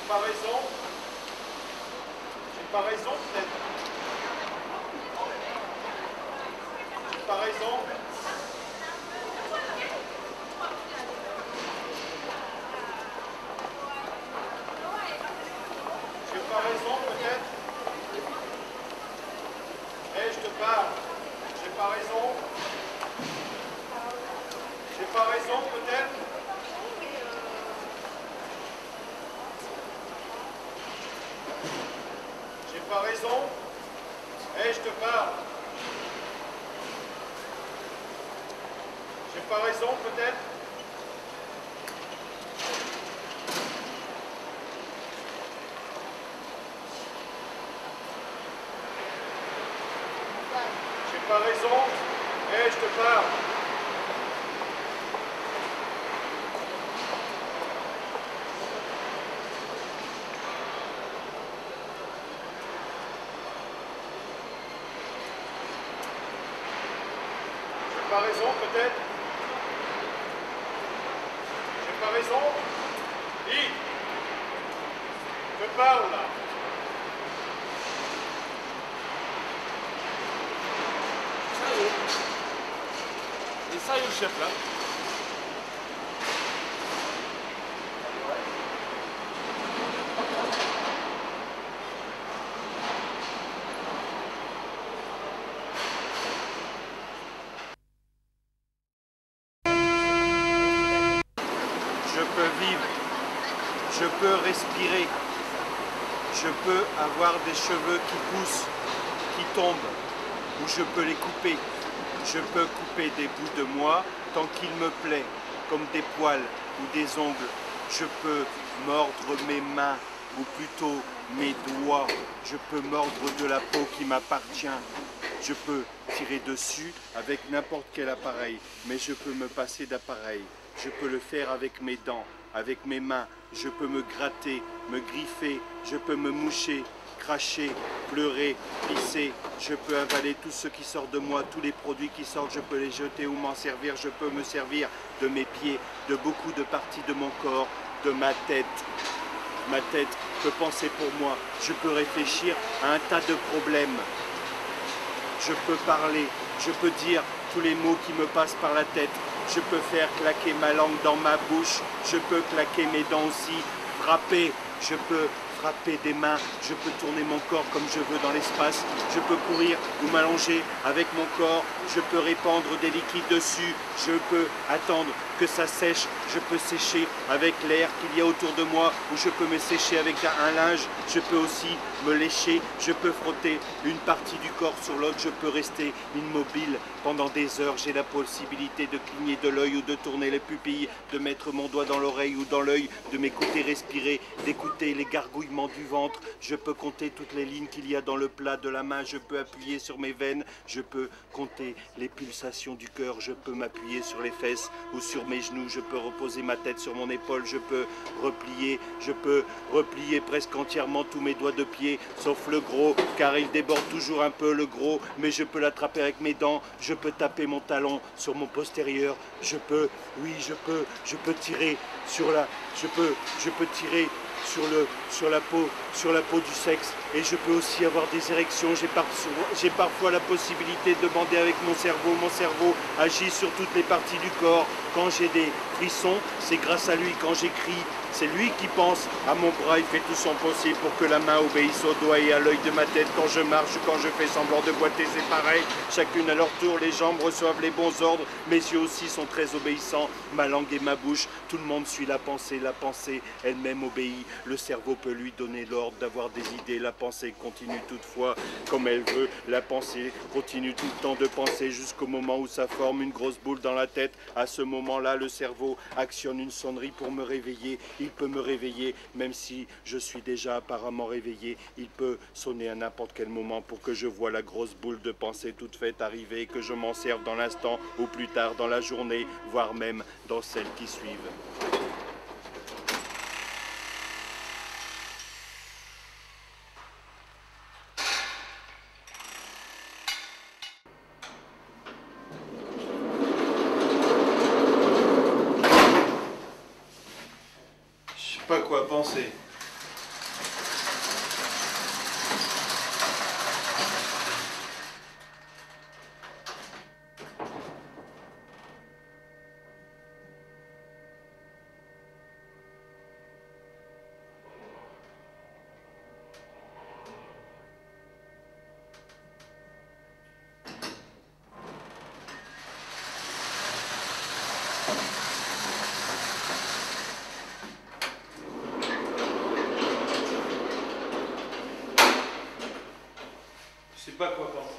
pas raison. J'ai pas raison peut-être. J'ai pas raison. J'ai pas raison peut-être. Eh, je te parle. J'ai pas raison. J'ai pas raison peut-être. J'ai pas raison. Eh, je te parle. J'ai pas raison peut-être. J'ai pas raison. Eh, je te parle. J'ai pas raison peut-être. J'ai pas raison. Dis. Je te parle là. Et ça y est, le chef là. Je peux vivre, je peux respirer, je peux avoir des cheveux qui poussent, qui tombent, ou je peux les couper. Je peux couper des bouts de moi tant qu'il me plaît, comme des poils ou des ongles. Je peux mordre mes mains, ou plutôt mes doigts. Je peux mordre de la peau qui m'appartient. Je peux tirer dessus avec n'importe quel appareil, mais je peux me passer d'appareil. Je peux le faire avec mes dents, avec mes mains. Je peux me gratter, me griffer, je peux me moucher, cracher, pleurer, pisser. Je peux avaler tout ce qui sort de moi, tous les produits qui sortent, je peux les jeter ou m'en servir. Je peux me servir de mes pieds, de beaucoup de parties de mon corps, de ma tête. Ma tête peut penser pour moi. Je peux réfléchir à un tas de problèmes. Je peux parler, je peux dire tous les mots qui me passent par la tête. Je peux faire claquer ma langue dans ma bouche. Je peux claquer mes dents aussi, frapper. Je peux frapper des mains. Je peux tourner mon corps comme je veux dans l'espace. Je peux courir ou m'allonger avec mon corps. Je peux répandre des liquides dessus. Je peux attendre que ça sèche. Je peux sécher avec l'air qu'il y a autour de moi, ou je peux me sécher avec un linge. Je peux aussi me lécher. Je peux frotter une partie du corps sur l'autre. Je peux rester immobile pendant des heures. J'ai la possibilité de cligner de l'œil ou de tourner les pupilles, de mettre mon doigt dans l'oreille ou dans l'œil, de m'écouter respirer, d'écouter les gargouillements du ventre. Je peux compter toutes les lignes qu'il y a dans le plat de la main. Je peux appuyer sur mes veines. Je peux compter les pulsations du cœur. Je peux m'appuyer sur les fesses ou sur mes genoux. Je peux reposer ma tête sur mon épaule. Je peux replier presque entièrement tous mes doigts de pied, sauf le gros, car il déborde toujours un peu le gros, mais je peux l'attraper avec mes dents. Je peux taper mon talon sur mon postérieur. Je peux tirer sur la, je peux tirer sur la peau du sexe, et je peux aussi avoir des érections. J'ai parfois la possibilité de demander avec mon cerveau. Mon cerveau agit sur toutes les parties du corps. Quand j'ai des frissons, c'est grâce à lui. Quand j'écris, c'est lui qui pense à mon bras. Il fait tout son possible pour que la main obéisse au doigt et à l'œil de ma tête. Quand je marche, quand je fais semblant de boiter, c'est pareil. Chacune à leur tour, les jambes reçoivent les bons ordres. Mes yeux aussi sont très obéissants. Ma langue et ma bouche, tout le monde suit la pensée. La pensée elle-même obéit. Le cerveau peut lui donner l'ordre d'avoir des idées. La pensée continue toutefois comme elle veut. La pensée continue tout le temps de penser jusqu'au moment où ça forme une grosse boule dans la tête. À ce moment-là, le cerveau actionne une sonnerie pour me réveiller. Il peut me réveiller même si je suis déjà apparemment réveillé. Il peut sonner à n'importe quel moment pour que je voie la grosse boule de pensée toute faite arriver et que je m'en serve dans l'instant ou plus tard dans la journée, voire même dans celles qui suivent. Je sais pas quoi penser. sais pas quoi penser.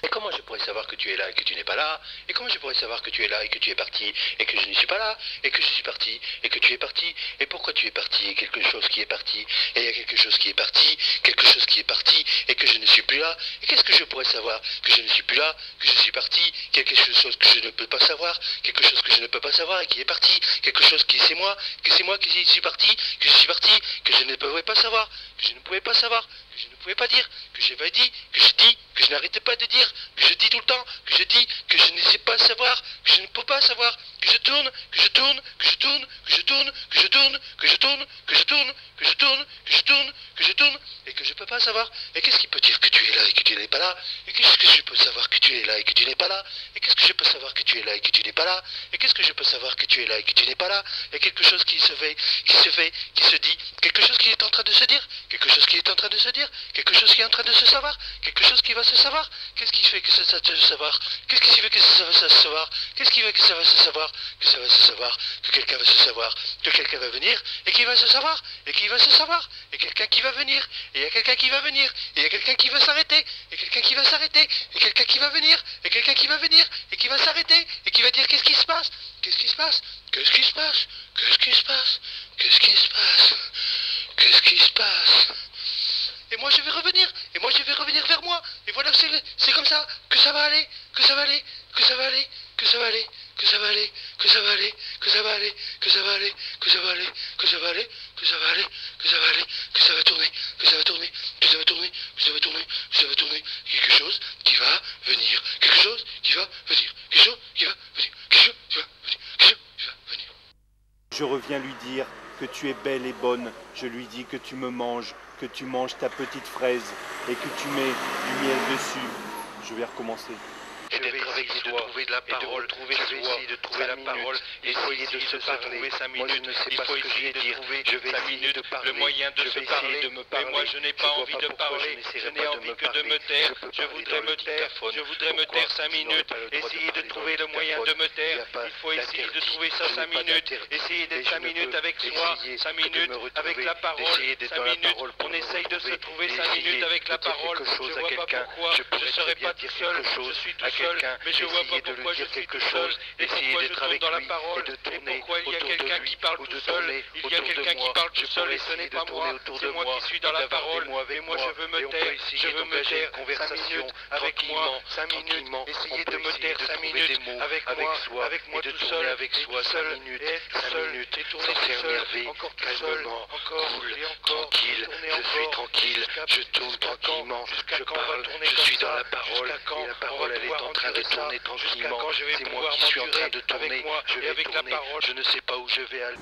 Et comment je pourrais savoir que tu es là et que tu n'es pas là? Et comment je pourrais savoir que tu es là et que tu es parti et que je ne suis pas là et que je suis parti et que tu es parti? Et pourquoi tu es parti? Et quelque chose qui est parti et il y a quelque chose qui est parti, quelque chose qui est parti et que je ne suis plus là. Et qu'est-ce que je pourrais savoir? Que je ne suis plus là, que je suis parti, quelque chose que je ne peux pas savoir, quelque chose que je ne peux pas savoir et qui est parti, quelque chose qui c'est moi, que c'est moi qui suis parti, que je suis parti, que je ne pouvais pas savoir, que je ne pouvais pas savoir, que je ne pouvais pas dire, que j'avais dit, que je dis, que je n'arrêtais pas de dire, que je dis tout le temps, que je dis, que je ne sais pas savoir, que je ne peux pas savoir, que je tourne, que je tourne, que je tourne, que je tourne, que je tourne, que je tourne, que je tourne, que je tourne, que je tourne, que je tourne, et que je peux pas savoir. Et qu'est-ce qui peut dire que tu es là et que tu n'es pas là? Et qu'est-ce que je peux savoir que tu es là et que tu n'es pas là? Et qu'est-ce que je peux savoir que tu es là et que tu n'es pas là? Et qu'est-ce que je peux savoir que tu es là et que tu n'es pas là? Il y a quelque chose qui se fait, qui se dit, quelque chose qui est en train de se dire, quelque chose qui est en train de se dire, quelque chose qui est en train de se savoir, quelque chose qui va se savoir. Qu'est-ce qui fait que ça va se savoir? Qu'est-ce qui fait que ça va se savoir? Qu'est-ce qui fait que ça va se savoir? Que ça va se savoir, que quelqu'un va se savoir, que quelqu'un va venir et qui va se savoir, et qui va se savoir, et quelqu'un qui va venir, et il y a quelqu'un qui va venir, et il y a quelqu'un qui va s'arrêter, et quelqu'un qui va s'arrêter, et quelqu'un qui va venir, et quelqu'un qui va venir, et qui va s'arrêter, et qui va dire qu'est-ce qui se passe? Qu'est-ce qui se passe? Qu'est-ce qui se passe? Qu'est-ce qui se passe? Qu'est-ce qui se passe? Qu'est-ce qui se passe? Et moi je vais revenir, et moi je vais revenir vers moi, et voilà, c'est comme ça que ça va aller, que ça va aller, que ça va aller, que ça va aller, que ça va aller, que ça va aller, que ça va aller, que ça va aller, que ça va aller, que ça va aller, que ça va aller, que ça va aller, que ça va tourner, que ça va tourner, que ça va tourner, que ça va tourner, que ça va tourner, quelque chose qui va venir, quelque chose qui va venir, quelque chose qui va venir, quelque chose qui va venir, quelque chose qui va venir. Je reviens lui dire que tu es belle et bonne. Je lui dis que tu me manges, que tu manges ta petite fraise et que tu mets du miel dessus. Je vais recommencer. Et d'être avec soi, de trouver de la parole, je vais essayer de trouver la parole, essayer de se parler, 5 minutes, il faut essayer de trouver, je vais essayer de parler, le moyen de se parler, mais moi je n'ai pas envie de parler, je n'ai envie que de me taire, je voudrais me taire 5 minutes, essayer de trouver le moyen de me taire, il faut essayer de trouver ça 5 minutes, essayer d'être 5 minutes avec soi, 5 minutes avec la parole, 5 minutes, on essaye de se trouver 5 minutes avec la parole, je vois pas pourquoi, je ne serais pas tout seul, je suis tout seul, mais je vois pas pourquoi je suis tout seul, et pourquoi je tourne dans la parole, et pourquoi il y a quelqu'un qui parle tout seul, il y a quelqu'un qui parle tout seul et ce n'est pas moi, c'est moi qui suis dans la parole, et moi je veux me taire, 5 minutes avec moi, 5 minutes, essayer de me taire 5 minutes avec moi tout seul, avec soi 5 minutes, et tout seul, et tourner tout seul, encore tout seul, encore et encore, tranquille, je suis tranquille, je tourne tranquillement, je parle, je suis dans la parole, et la parole elle est en train de tourner tranquillement, c'est moi qui suis en train de tourner, je vais tourner, je ne sais pas où je vais aller.